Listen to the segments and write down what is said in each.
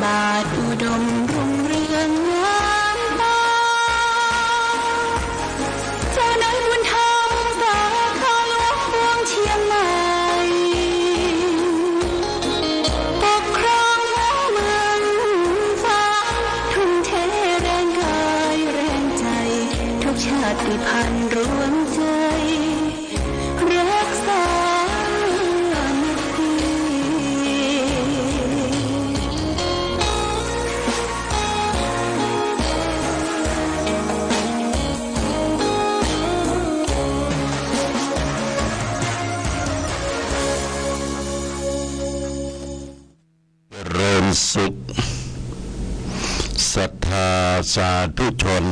บาทอุดมรุ่งเรืองงามตาเจ้านั้นบุญธรรมสาขาหลวงพวงเชียงใหม่ปกครองหัวเมืองฟ้าทุ่มเทแรงกายแรงใจทุกชาติพันธุ์รวมใจรักษาเริ่มสุดศรัทธาสาธุชน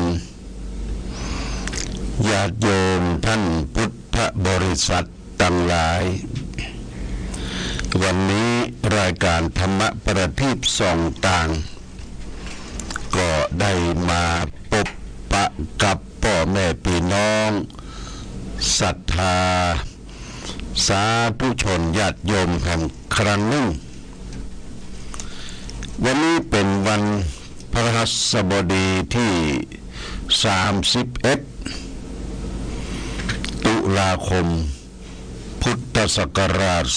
ญาติโยมท่านพุทธบริษัททั้งหลายวันนี้รายการธรรมประทีปส่องต่างก็ได้มาพบปะกับพ่อแม่พี่น้องศรัทธาสาธุชนญาติโยมแห่งครั้งหนึ่งวันนี้เป็นวันพฤหัสบดีที่31ตุลาคมพุทธศักราช2567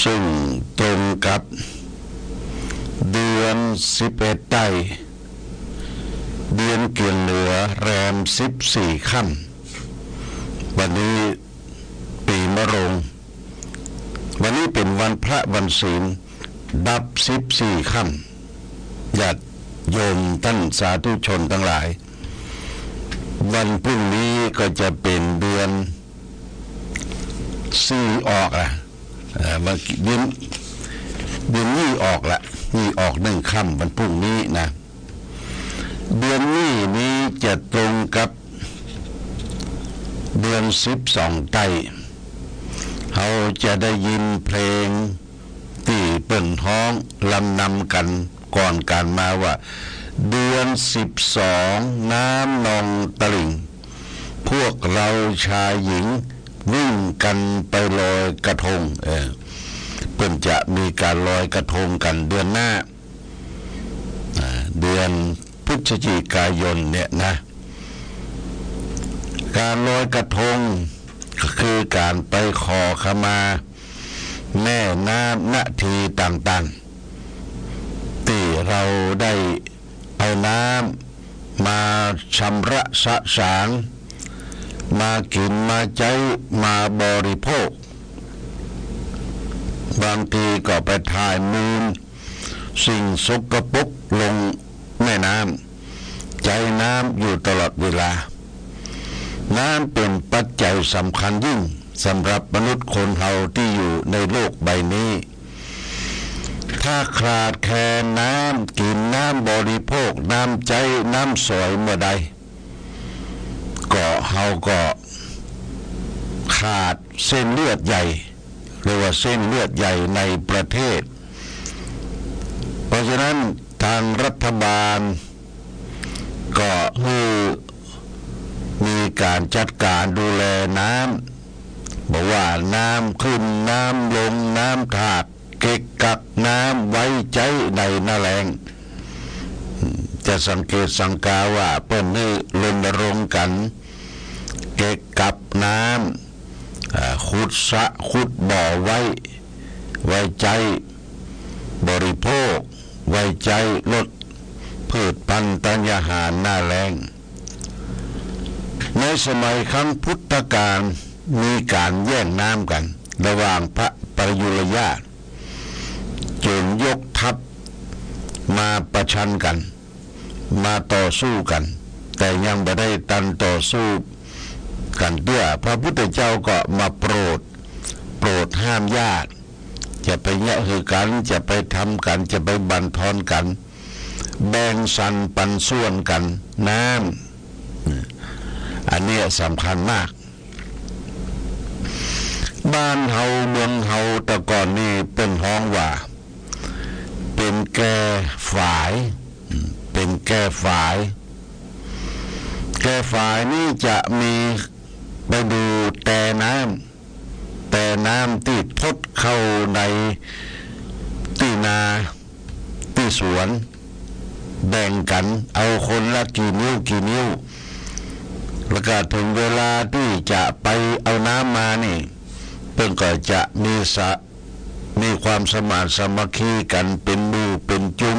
ซึ่งตรงกับเดือน11ไต้เดือนเกี่ยวเหนือแรม14ค่ำวันนี้ปีมะโรงวันนี้เป็นวันพระวันศีลดับ14ค่ำญาติโยมท่านสาธุชนทั้งหลายวันพรุ่งนี้ก็จะเป็นเดือน4ออกวันเดือนนี้ออกละนี่ออก1ค่ำวันพรุ่งนี้นะเดือนนี้จะตรงกับเดือน12ไต้เขาจะได้ยินเพลงที่เปิ่นท้องลำนำกันก่อนการมาว่าเดือน12น้ำนองตลิ่งพวกเราชายหญิงวิ่งกันไปลอยกระทงเปิ่นจะมีการลอยกระทงกันเดือนหน้าเดือนพฤศจิกายนเนี่ยนะการลอยกระทงก็คือการไปขอขมาแม่น้ำนาทีต่างๆที่เราได้เอาน้ำมาชำระสะสางมากินมาใช้มาบริโภคบางทีก็ไปถ่ายมูลสิ่งสกปรกลงแม่น้ำใจน้ำอยู่ตลอดเวลาน้ำเป็นปัจจัยสำคัญยิ่งสำหรับมนุษย์คนเฮาที่อยู่ในโลกใบนี้ถ้าขาดแคลนน้ำกินน้ำบริโภคน้ำใจน้ำสอยเมื่อใดก็เฮาก็ขาดเส้นเลือดใหญ่เรียกว่าเส้นเลือดใหญ่ในประเทศเพราะฉะนั้นทางรัฐบาลก็มีการจัดการดูแลน้ำบอกว่าน้ำขึ้นน้ำลงน้ำขาดเก็บกักน้ำไว้ใจในหน้าแล้งจะสังเกตสังกาว่าเปิ้นนี่รณรงค์กันเก็บกักน้ำขุดสระขุดบ่อไว้ใจบริโภคไว้ใจลดพืชพันธุ์ธัญญาหารหน้าแล้งในสมัยครั้งพุทธกาลมีการแย่งน้ำกันระหว่างพระประยุรญาติจนยกทัพมาประชันกันมาต่อสู้กันแต่ยังไม่ได้ตันต่อสู้กันเพื่อพระพุทธเจ้าก็มาโปรดห้ามญาติจะไปแย่งกันจะไปทำกันจะไปบั่นทอนกันแบ่งสรรปันส่วนกันน้ำอันนี้สำคัญมากบ้านเฮาเมืองเฮาแต่ก่อนนี่เป็นห้องว่าเป็นแก่ฝ่ายเป็นแก่ฝ่ายนี่จะมีไปดูแต่น้ำ แต่น้ำที่ทดเข้าในที่นาที่สวนแบ่งกันเอาคนละกี่นิ้วแล้วก็ถึงเวลาที่จะไปเอาน้ำมานี่เพิ่นก็จะมีความสมานสามัคคีกันเป็นหมู่เป็นจุม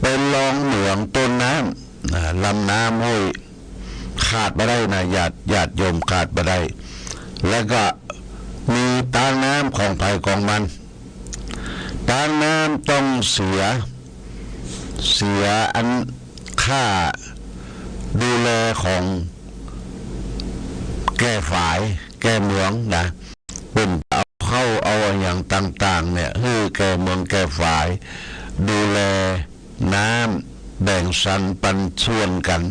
เป็นรองเหนืองต้นน้ำลำน้ำห้วยขาดไม่ได้นะญาติโยมขาดไม่ได้แล้วก็มีตางน้ำของไผ่ของมันตางน้ำต้องเสียอันค่าดูแลของแก้ฝายแก้เมืองนะเป็นเอาอย่างต่างๆเนี่ยคือแก้เมืองแก้ฝายดูแลน้ำแบ่งสรรปันส่วนกัน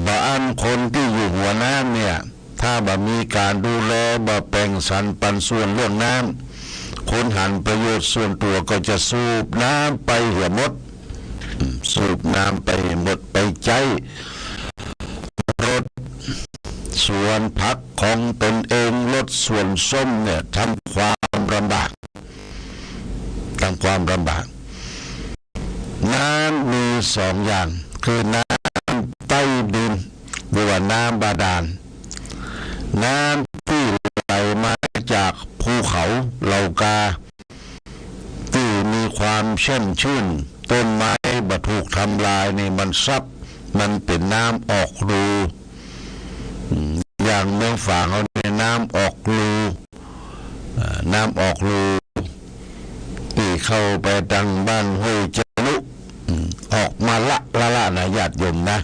บางคนที่อยู่หัวน้ำเนี่ยถ้าบ่มีการดูแลบ่แบ่งสรรปันส่วนเรื่องน้ำคนหันประโยชน์ส่วนตัวก็จะสูบน้ำไปเหี่ยหมดสูบน้ำไปหมดไปใจรถสวนผักของตนเองรถสวนส้มเนี่ยทำความลำบากน้ำมีสองอย่างคือน้ำใต้ดินหรือว่าน้ำบาดาลน้ำที่ไหลมาจากภูเขาเหล่ากาที่มีความเช่มชื่นต้นไม้บ่ถูกทำลายนี่มันซับมันเป็นน้ำออกรูอย่างเมืองฝางเขาเนี่ยน้ำออกรูที่เข้าไปดังบ้านห้วยจนุออกมาละนะญาติโยมนะ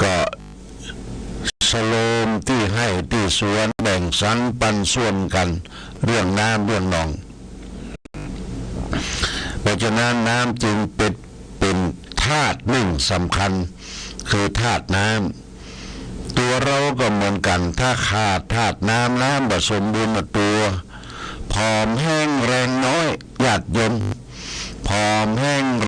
ก็สโลมที่ให้ที่สวนแบ่งสรรปันส่วนกันเรื่องน้ำเรื่องหนองเพราะฉะนั้นน้ำจึงเป็นธาตุหนึ่งสำคัญคือธาตุน้ำตัวเราก็เหมือนกันถ้าขาดธาตุน้ำบ่สมบูรณ์ตัวผอมแห้งแรงน้อยญาติโยมผอมแห้ง